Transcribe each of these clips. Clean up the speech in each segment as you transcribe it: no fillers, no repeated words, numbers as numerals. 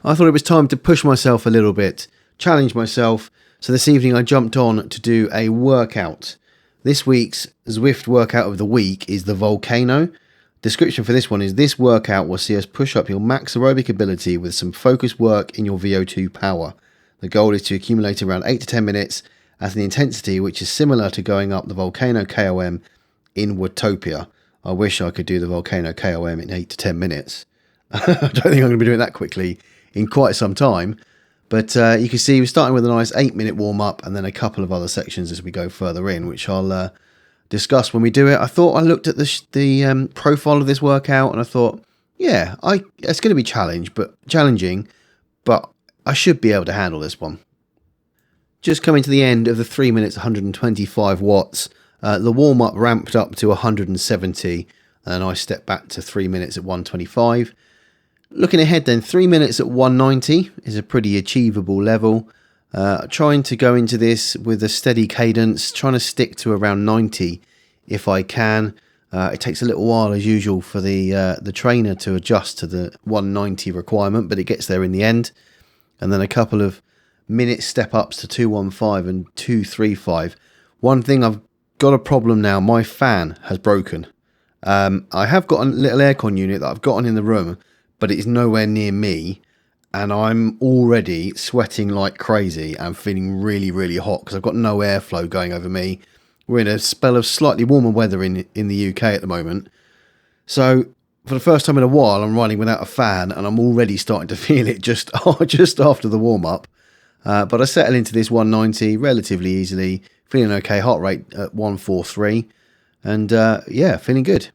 I thought it was time to push myself a little bit, challenge myself. So this evening I jumped on to do a workout. This week's Zwift Workout of the Week is the Volcano. Description for this one is: this workout will see us push up your max aerobic ability with some focused work in your VO2 power. The goal is to accumulate around 8 to 10 minutes at an intensity which is similar to going up the Volcano KOM in Watopia. I wish I could do the Volcano KOM in 8 to 10 minutes. I don't think I'm going to be doing that quickly in quite some time. But you can see we're starting with a nice 8-minute warm-up and then a couple of other sections as we go further in, which I'll discuss when we do it. I thought I looked at the profile of this workout and I thought, yeah, it's going to be challenging, but I should be able to handle this one. Just coming to the end of the 3 minutes, 125 watts. The warm-up ramped up to 170 and I stepped back to 3 minutes at 125. Looking ahead then, 3 minutes at 190 is a pretty achievable level. Trying to go into this with a steady cadence, trying to stick to around 90 if I can. It takes a little while as usual for the trainer to adjust to the 190 requirement, but it gets there in the end. And then a couple of minute step ups to 215 and 235. One thing, I've got a problem now, my fan has broken. I have got a little aircon unit that I've got on in the room, but it's nowhere near me, and I'm already sweating like crazy and feeling really, really hot because I've got no airflow going over me. We're in a spell of slightly warmer weather in the UK at the moment. So for the first time in a while, I'm running without a fan, and I'm already starting to feel it just after the warm-up. But I settle into this 190 relatively easily, feeling okay, heart rate at 143, and yeah, feeling good.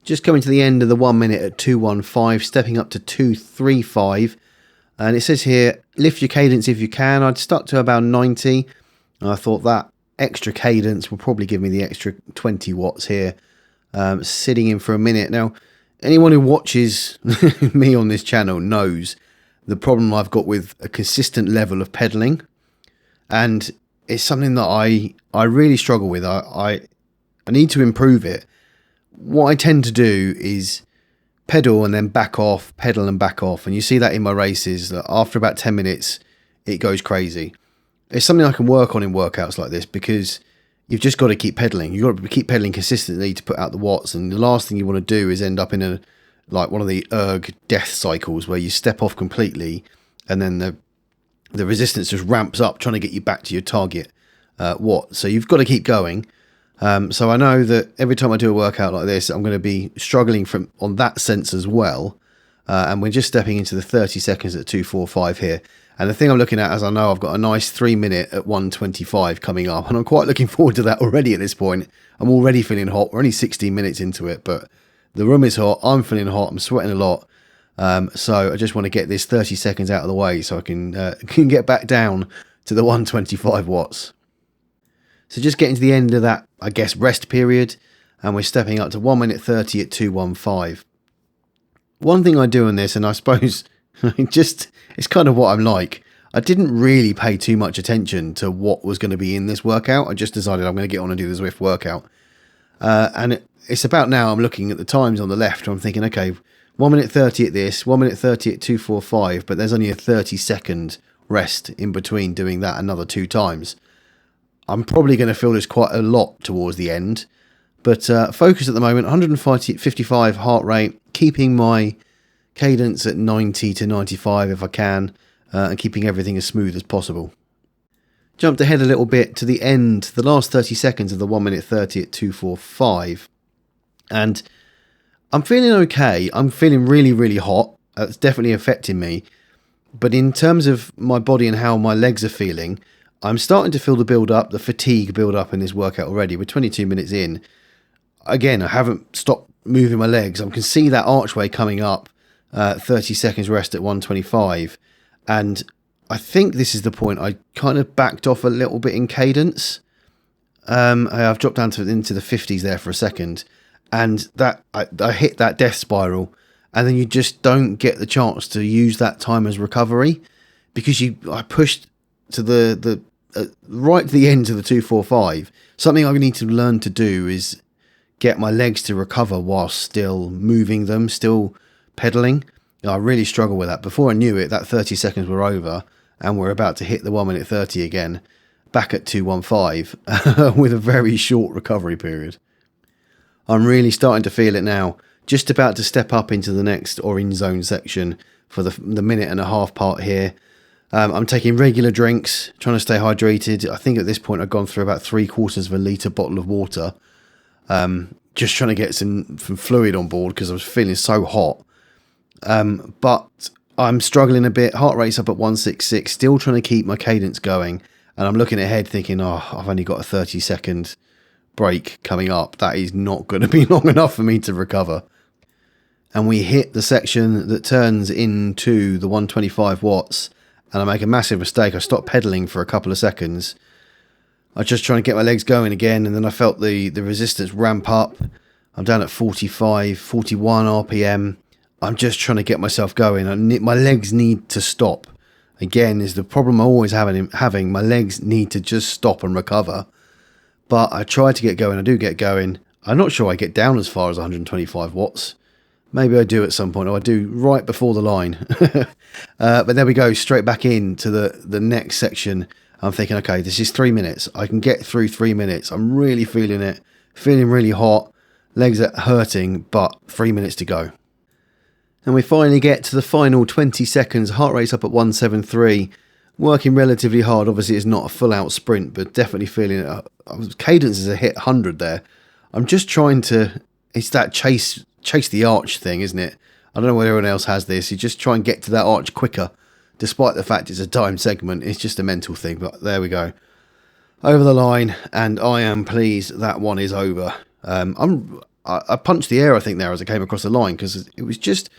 Just coming to the end of the 1 minute at 215, stepping up to 235. And it says here, lift your cadence if you can. I'd stuck to about 90. And I thought that extra cadence will probably give me the extra 20 watts here. Sitting in for a minute. Now, anyone who watches me on this channel knows the problem I've got with a consistent level of pedaling. And it's something that I really struggle with. I need to improve it. What I tend to do is pedal and then back off, pedal and back off. And you see that in my races, that after about 10 minutes, it goes crazy. It's something I can work on in workouts like this because you've just got to keep pedaling. You've got to keep pedaling consistently to put out the watts. And the last thing you want to do is end up in one of the erg death cycles where you step off completely and then the resistance just ramps up trying to get you back to your target watt. So you've got to keep going. So I know that every time I do a workout like this, I'm going to be struggling on that sense as well. And we're just stepping into the 30 seconds at 245 here. And the thing I'm looking at is I know I've got a nice 3 minute at 125 coming up. And I'm quite looking forward to that already at this point. I'm already feeling hot. We're only 16 minutes into it, but the room is hot. I'm feeling hot. I'm sweating a lot. So I just want to get this 30 seconds out of the way so I can get back down to the 125 watts. So just getting to the end of that, I guess, rest period, and we're stepping up to 1 minute 30 at 215. One thing I do in this, and I suppose it's kind of what I'm like, I didn't really pay too much attention to what was going to be in this workout. I just decided I'm going to get on and do the Zwift workout. And it's about now I'm looking at the times on the left, and I'm thinking, okay, 1 minute 30 at this, 1 minute 30 at 245, but there's only a 30-second rest in between doing that another 2 times. I'm probably going to feel this quite a lot towards the end, but focus at the moment, 155 heart rate, keeping my cadence at 90 to 95 if I can, and keeping everything as smooth as possible. Jumped ahead a little bit to the end, the last 30 seconds of the 1 minute 30 at 245, and I'm feeling okay. I'm feeling really, really hot. It's definitely affecting me, but in terms of my body and how my legs are feeling, I'm starting to feel the build-up, the fatigue build-up in this workout already. We're 22 minutes in. Again, I haven't stopped moving my legs. I can see that archway coming up, 30 seconds rest at 125. And I think this is the point I kind of backed off a little bit in cadence. I've dropped down into the 50s there for a second. And that I hit that death spiral. And then you just don't get the chance to use that time as recovery. Because I pushed to the right to the end of the 245. Something I need to learn to do is get my legs to recover while still moving them, still pedaling. I really struggle with that. Before I knew it, that 30 seconds were over and we're about to hit the 1 minute 30 again, back at 2:15 with a very short recovery period. I'm really starting to feel it now. Just about to step up into the next orange zone section for the minute and a half part here. I'm taking regular drinks, trying to stay hydrated. I think at this point I've gone through about 3/4 of a litre bottle of water. Just trying to get some fluid on board because I was feeling so hot. But I'm struggling a bit. Heart rate's up at 166, still trying to keep my cadence going. And I'm looking ahead thinking, oh, I've only got a 30-second break coming up. That is not going to be long enough for me to recover. And we hit the section that turns into the 125 watts. And I make a massive mistake. I stop pedaling for a couple of seconds. I was just trying to get my legs going again. And then I felt the resistance ramp up. I'm down at 45, 41 RPM. I'm just trying to get myself going. My legs need to stop. Again, is the problem I'm always having. My legs need to just stop and recover. But I try to get going. I do get going. I'm not sure I get down as far as 125 watts. Maybe I do at some point, or I do right before the line. But there we go, straight back into the next section. I'm thinking, okay, this is 3 minutes. I can get through 3 minutes. I'm really feeling it. Feeling really hot. Legs are hurting, but 3 minutes to go. And we finally get to the final 20 seconds. Heart rate's up at 173. Working relatively hard. Obviously, it's not a full-out sprint, but definitely feeling it. Cadence is a hit 100 there. I'm just trying to... It's that chase the arch thing, isn't it? I don't know whether anyone else has this. You just try and get to that arch quicker, despite the fact it's a time segment. It's just a mental thing, but there we go. Over the line, and I am pleased that one is over. I punched the air, I think, there as I came across the line, because it was just...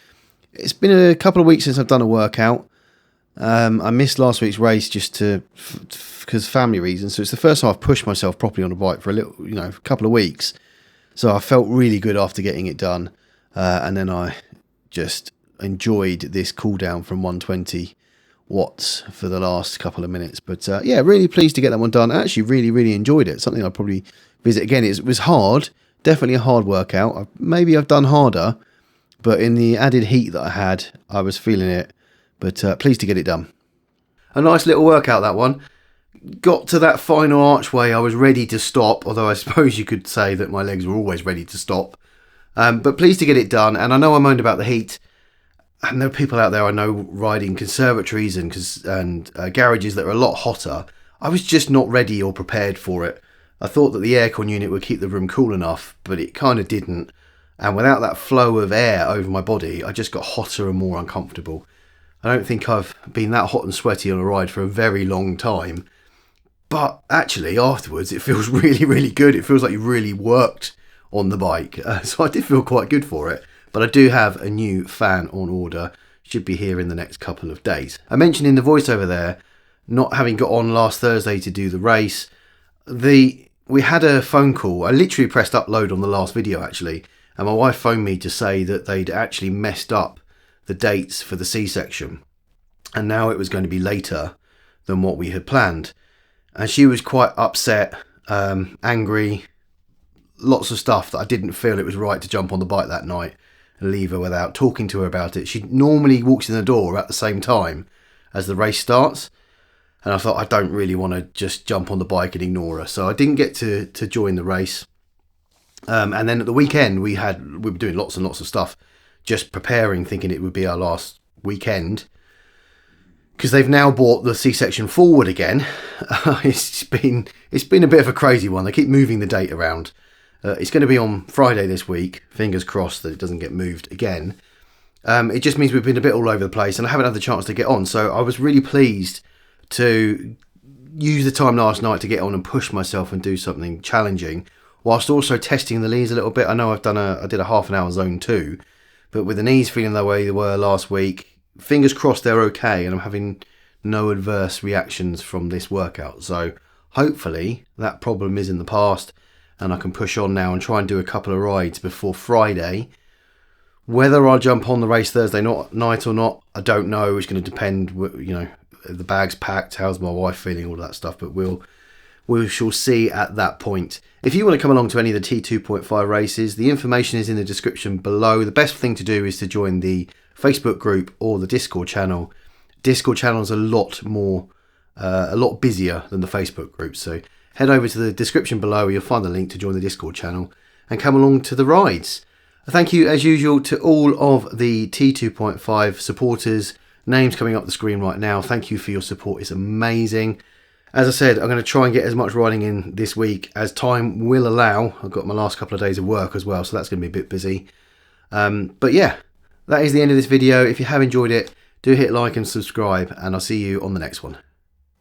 It's been a couple of weeks since I've done a workout. I missed last week's race just because family reasons. So it's the first time I've pushed myself properly on a bike for a couple of weeks. So I felt really good after getting it done. And then I just enjoyed this cool down from 120 watts for the last couple of minutes. But yeah, really pleased to get that one done. I actually really, really enjoyed it. Something I'll probably visit again. It was hard, definitely a hard workout. Maybe I've done harder, but in the added heat that I had, I was feeling it. But pleased to get it done. A nice little workout, that one. Got to that final archway, I was ready to stop, although I suppose you could say that my legs were always ready to stop. But pleased to get it done, and I know I moaned about the heat, and there are people out there I know riding conservatories and garages that are a lot hotter. I was just not ready or prepared for it. I thought that the aircon unit would keep the room cool enough, but it kind of didn't. And without that flow of air over my body, I just got hotter and more uncomfortable. I don't think I've been that hot and sweaty on a ride for a very long time. But actually, afterwards, it feels really, really good. It feels like you really worked on the bike. So I did feel quite good for it. But I do have a new fan on order. Should be here in the next couple of days. I mentioned in the voiceover there, not having got on last Thursday to do the race. We had a phone call. I literally pressed upload on the last video, actually. And my wife phoned me to say that they'd actually messed up the dates for the C-section. And now it was going to be later than what we had planned. And she was quite upset, angry, lots of stuff that I didn't feel it was right to jump on the bike that night and leave her without talking to her about it. She normally walks in the door at the same time as the race starts. And I thought, I don't really want to just jump on the bike and ignore her. So I didn't get to join the race. And then at the weekend, we were doing lots and lots of stuff, just preparing, thinking it would be our last weekend. Because they've now brought the C-section forward again. It's been a bit of a crazy one. They keep moving the date around. It's going to be on Friday this week. Fingers crossed that it doesn't get moved again. It just means we've been a bit all over the place and I haven't had the chance to get on. So I was really pleased to use the time last night to get on and push myself and do something challenging, whilst also testing the knees a little bit. I know I did a half an hour zone 2, but with the knees feeling the way they were last week, fingers crossed they're okay and I'm having no adverse reactions from this workout. So hopefully that problem is in the past and I can push on now and try and do a couple of rides before Friday. Whether I'll jump on the race Thursday night or not, I don't know. It's going to depend, the bag's packed, how's my wife feeling, all that stuff. But we'll we shall see at that point. If you want to come along to any of the T2.5 races, the information is in the description below. The best thing to do is to join the Facebook group or the Discord channel. Discord channel is a lot busier than the Facebook group, so head over to the description below where you'll find the link to join the Discord channel and come along to the rides. Thank you as usual to all of the T2.5 supporters. Names coming up the screen right now. Thank you for your support, it's amazing. As I said, I'm going to try and get as much riding in this week as time will allow. I've got my last couple of days of work as well, so that's going to be a bit busy. But yeah, that is the end of this video. If you have enjoyed it, do hit like and subscribe, and I'll see you on the next one.